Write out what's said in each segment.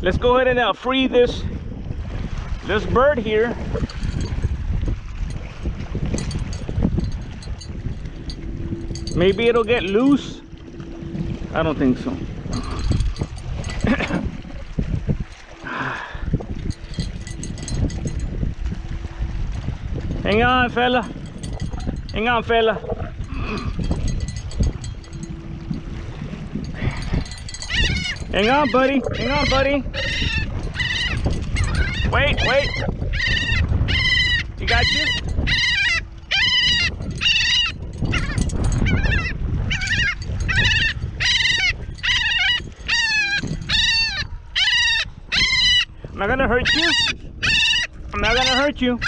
Let's go ahead and free this bird here. Maybe it'll get loose. I don't think so. Hang on, fella. Hang on, fella. Hang on, buddy. Hang on, buddy. Wait, wait. You got you? I'm not gonna hurt you. I'm not gonna hurt you.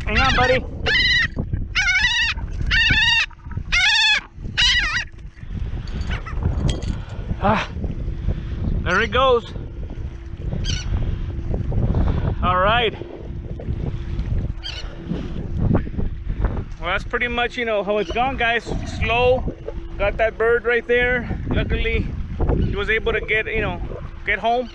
Hang on, buddy. Ah, there it goes. All right. Well, that's pretty much, you know, how it's gone, guys. Slow. Got that bird right there. Luckily, he was able to get, you know, get home.